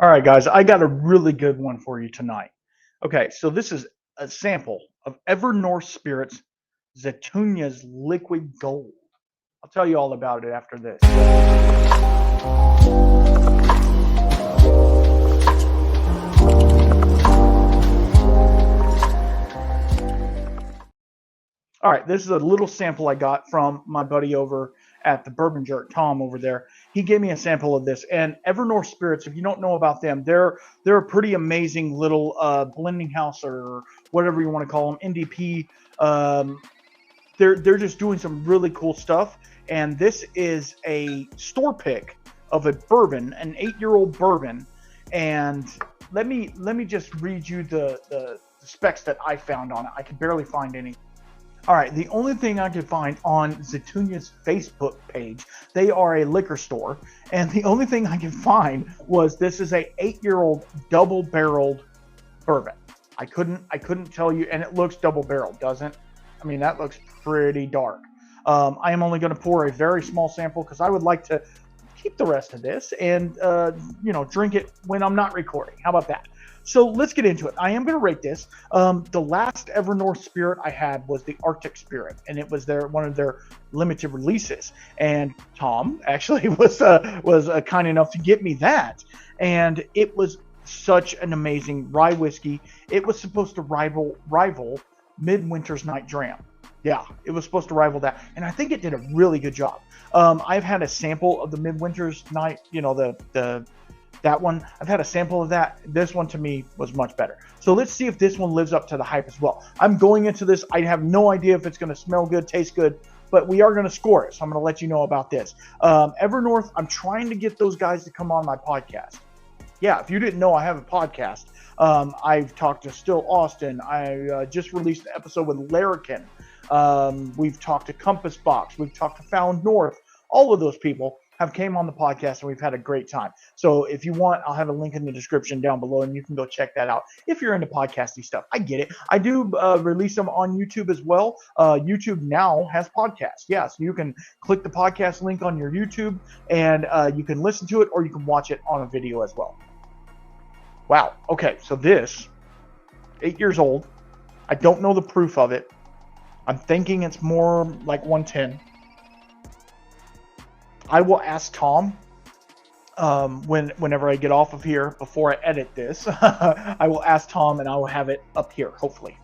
All right, guys, I got a really good one for you tonight. Okay, so this is a sample of EverNorth Spirits Zetouna's Liquid Gold. I'll tell you all about it after this. All right, this is a little sample I got from my buddy over at the Bourbon Jerk, Tom over there. He gave me a sample of this, and EverNorth Spirits. If you don't know about them, they're a pretty amazing little blending house or whatever you want to call them, NDP. They're just doing some really cool stuff, and this is a store pick of a bourbon, an 8-year-old bourbon, and let me just read you the specs that I found on it. I could barely find any. All right, the only thing I could find on Zetouna's Facebook page, they are a liquor store, and the only thing I could find was this is a 8-year-old double-barreled bourbon. I couldn't tell you, and it looks double-barreled, doesn't? I mean, that looks pretty dark. I am only going to pour a very small sample because I would like to keep the rest of this and drink it when I'm not recording. How about that? So let's get into it. I am going to rate this. The last EverNorth Spirit I had was the Arctic Spirit, and it was one of their limited releases. And Tom actually was kind enough to get me that, and it was such an amazing rye whiskey. It was supposed to rival Midwinter's Night Dram. Yeah, it was supposed to rival that, and I think it did a really good job. I've had a sample of the Midwinter's Night, that one. I've had a sample of that. This one to me was much better. So let's see if this one lives up to the hype as well. I'm going into this. I have no idea if it's going to smell good, taste good, but we are going to score it. So I'm going to let you know about this. EverNorth, I'm trying to get those guys to come on my podcast. Yeah, if you didn't know, I have a podcast. I've talked to Still Austin. I just released an episode with Larrikin. We've talked to Compass Box. We've talked to Found North. All of those people have came on the podcast, and we've had a great time. So if you want, I'll have a link in the description down below, and you can go check that out if you're into podcasty stuff. I get it. I do release them on YouTube as well. YouTube now has podcasts. Yeah, so you can click the podcast link on your YouTube, and you can listen to it, or you can watch it on a video as well. Wow. Okay, so this, 8 years old. I don't know the proof of it. I'm thinking it's more like 110. I will ask Tom whenever I get off of here before I edit this. I will ask Tom, and I will have it up here, hopefully.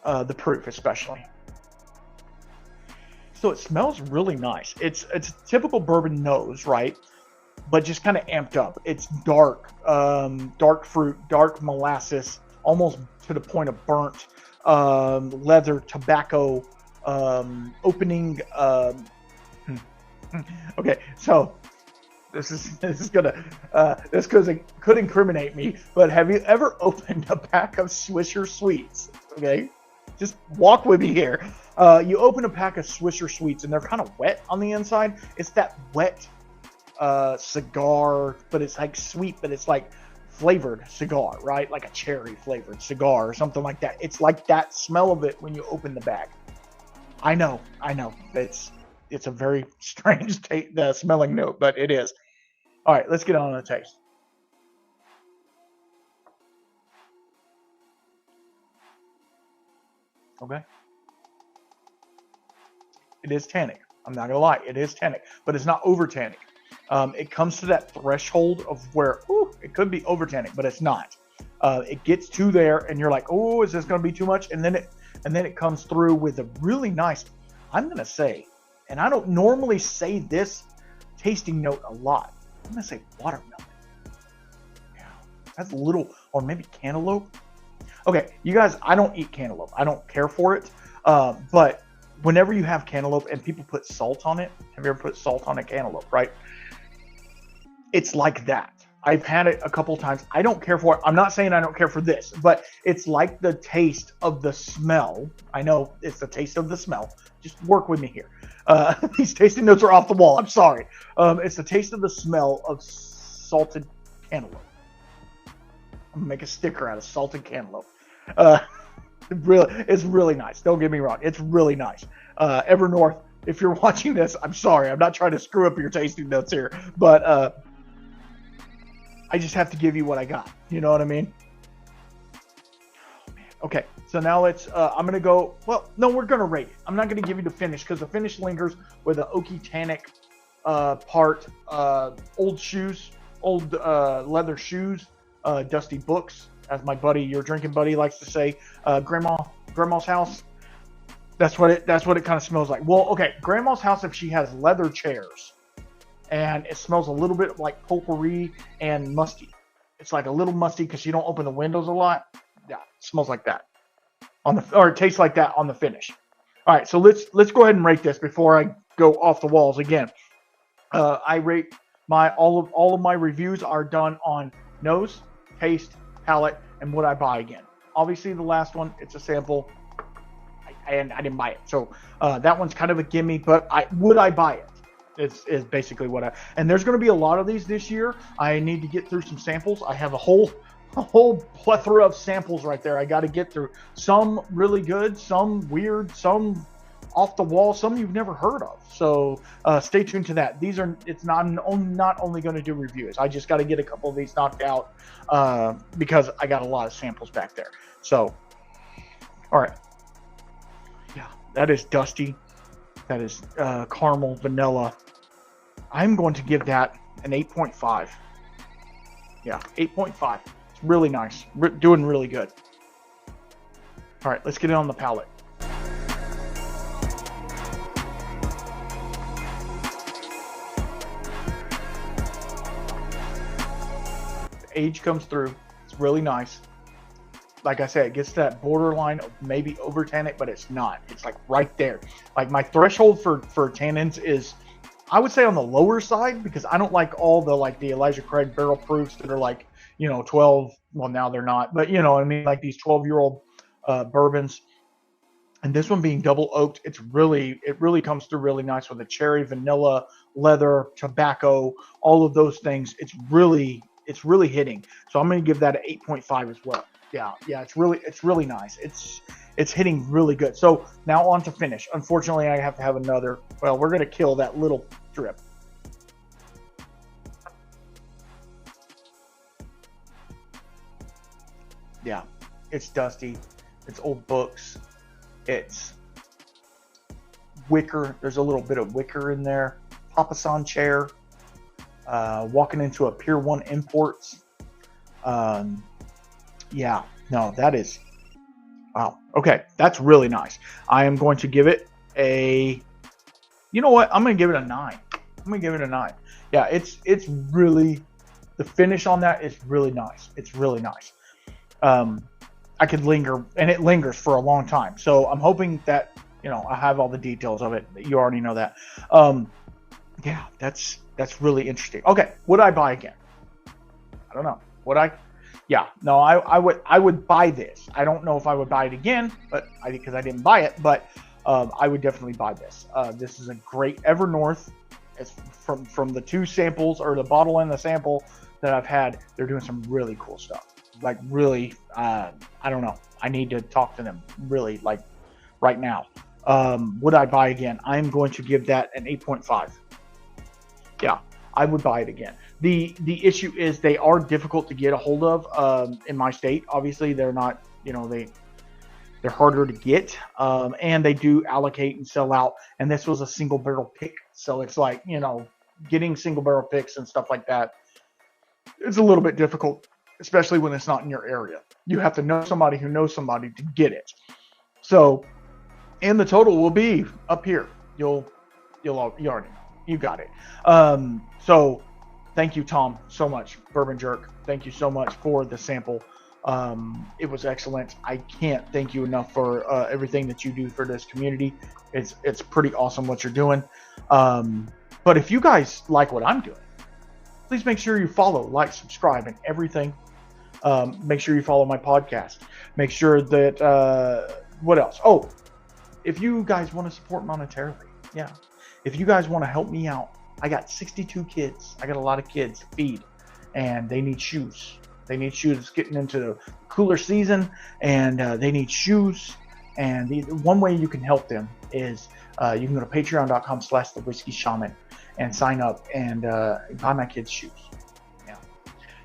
The proof, especially. So it smells really nice. It's a typical bourbon nose, right? But just kind of amped up. It's dark, dark fruit, dark molasses, almost to the point of burnt leather, tobacco, opening. Okay, so this could incriminate me, but have you ever opened a pack of Swisher Sweets? Okay, just walk with me here. You open a pack of Swisher Sweets, and they're kind of wet on the inside. It's that wet cigar, but it's like sweet, but it's like flavored cigar, right? Like a cherry flavored cigar or something like that. It's like that smell of it when you open the bag. I know. It's a very strange smelling note, but it is. All right, let's get on to the taste. Okay. It is tannic. I'm not going to lie. It is tannic, but it's not over tannic. It comes to that threshold of where it could be over tannic, but it's not. It gets to there, and you're like, oh, is this going to be too much? And then it comes through with a really nice, I'm going to say, and I don't normally say this tasting note a lot. I'm going to say watermelon. Yeah, that's a little, or maybe cantaloupe. Okay, you guys, I don't eat cantaloupe. I don't care for it. But whenever you have cantaloupe and people put salt on it, have you ever put salt on a cantaloupe, right? It's like that. I've had it a couple times. I don't care for it. I'm not saying I don't care for this, but it's like the taste of the smell. I know it's the taste of the smell. Just work with me here. These tasting notes are off the wall. I'm sorry. It's the taste of the smell of salted cantaloupe. I'm going to make a sticker out of salted cantaloupe. It's really nice. Don't get me wrong. It's really nice. EverNorth, if you're watching this, I'm sorry. I'm not trying to screw up your tasting notes here. But I just have to give you what I got. You know what I mean? Oh, man. Okay, so now let's, I'm going to go, well, no, we're going to rate it. I'm not going to give you the finish because the finish lingers with the oaky tannic part, old shoes, old leather shoes, dusty books, as my buddy, your drinking buddy, likes to say, grandma's house. That's what it kind of smells like. Well, okay, grandma's house, if she has leather chairs, and it smells a little bit like potpourri and musty. It's like a little musty because you don't open the windows a lot. Yeah, it smells like that or it tastes like that on the finish. All right, so let's go ahead and rate this before I go off the walls again. I rate all of my reviews are done on nose, taste, palate, and would I buy again. Obviously, the last one, it's a sample, and I didn't buy it, so that one's kind of a gimme. But would I buy it? Is basically what and there's going to be a lot of these this year. I need to get through some samples. I have a whole plethora of samples right there I got to get through. Some really good, some weird, some off the wall, some you've never heard of. So stay tuned to that. It's not only going to do reviews. I just got to get a couple of these knocked out because I got a lot of samples back there. So, all right. Yeah, that is dusty. That is caramel, vanilla. I'm going to give that an 8.5. Yeah, 8.5. It's really nice. Doing really good. All right, let's get it on the palate. The age comes through. It's really nice. Like I said, it gets to that borderline of maybe over tannic, but it's not. It's like right there. Like my threshold for tannins is, I would say, on the lower side, because I don't like all the Elijah Craig barrel proofs that are 12. Well, now they're not, but you know what I mean, like these 12-year-old bourbons. And this one being double oaked, it really comes through really nice with the cherry, vanilla, leather, tobacco, all of those things. It's really hitting. So I'm going to give that an 8.5 as well. Yeah, it's really nice. It's hitting really good. So now on to finish. Unfortunately, I have to have another. Well, we're going to kill that little drip. Yeah, it's dusty. It's old books. It's wicker. There's a little bit of wicker in there. Papasan chair. Walking into a Pier 1 Imports. Yeah, no, that is, wow. Okay, that's really nice. I am going to give it you know what? I'm going to give it a 9. I'm going to give it a 9. Yeah, it's really, the finish on that is really nice. It's really nice. I could linger, and it lingers for a long time. So I'm hoping that, I have all the details of it. You already know that. Yeah, that's really interesting. Okay, would I buy again? I don't know. Would I? Yeah, no, I would buy this. I don't know if I would buy it again, but because I didn't buy it, but I would definitely buy this. This is a great EverNorth. It's from the two samples, or the bottle and the sample that I've had. They're doing some really cool stuff. Like really, I don't know. I need to talk to them really, like right now. Would I buy again? I'm going to give that an 8.5. Yeah, I would buy it again. The issue is they are difficult to get a hold of in my state. Obviously, they're not, they're harder to get, and they do allocate and sell out. And this was a single barrel pick, so it's like, getting single barrel picks and stuff like that. It's a little bit difficult, especially when it's not in your area. You have to know somebody who knows somebody to get it. So, and the total will be up here. You already know. You got it. So thank you, Tom, so much. Bourbon Jerk, thank you so much for the sample. It was excellent. I can't thank you enough for everything that you do for this community. It's pretty awesome what you're doing. But if you guys like what I'm doing, please make sure you follow, like, subscribe, and everything. Make sure you follow my podcast. Make sure that, what else? Oh, if you guys want to support monetarily, yeah. If you guys want to help me out, I got 62 kids. I got a lot of kids to feed, and they need shoes. They need shoes. It's getting into the cooler season, and they need shoes. And one way you can help them is you can go to patreon.com/thewhiskeyshaman and sign up and buy my kids shoes. Yeah.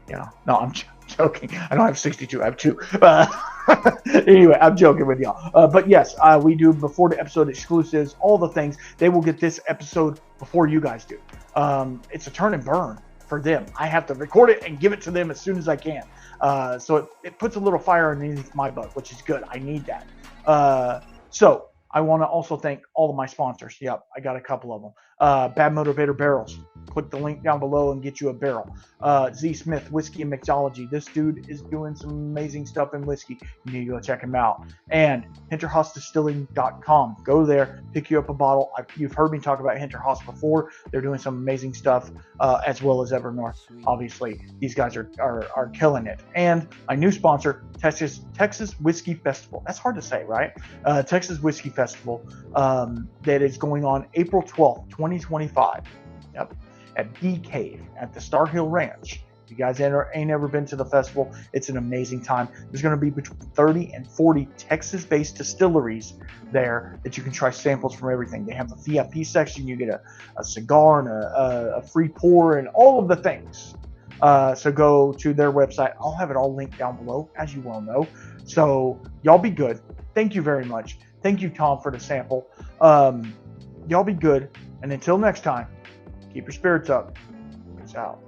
Yeah, no, I'm joking. I don't have 62. I have 2. Anyway, I'm joking with y'all. But yes, we do before the episode exclusives, all the things. They will get this episode before you guys do. It's a turn and burn for them. I have to record it and give it to them as soon as I can. So it puts a little fire underneath my butt, which is good. I need that. So I want to also thank all of my sponsors. Yep, I got a couple of them. Bad Motivator Barrels. Click the link down below and get you a barrel. Z Smith Whiskey and Mixology. This dude is doing some amazing stuff in whiskey. You need to go check him out. And HinterhausDistilling.com. Go there, pick you up a bottle. You've heard me talk about Hinterhaus before. They're doing some amazing stuff, as well as EverNorth. Obviously, these guys are killing it. And my new sponsor, Texas Whiskey Festival. That's hard to say, right? Texas Whiskey Festival that is going on April 12th, 2025. Yep. At Bee Cave at the Star Hill Ranch. If you guys ain't ever been to the festival, it's an amazing time. There's going to be between 30 and 40 Texas-based distilleries there that you can try samples from everything. They have the VIP section. You get a cigar and a free pour and all of the things. So go to their website. I'll have it all linked down below, as you well know. So y'all be good. Thank you very much. Thank you, Tom, for the sample. Y'all be good. And until next time, keep your spirits up. Peace out.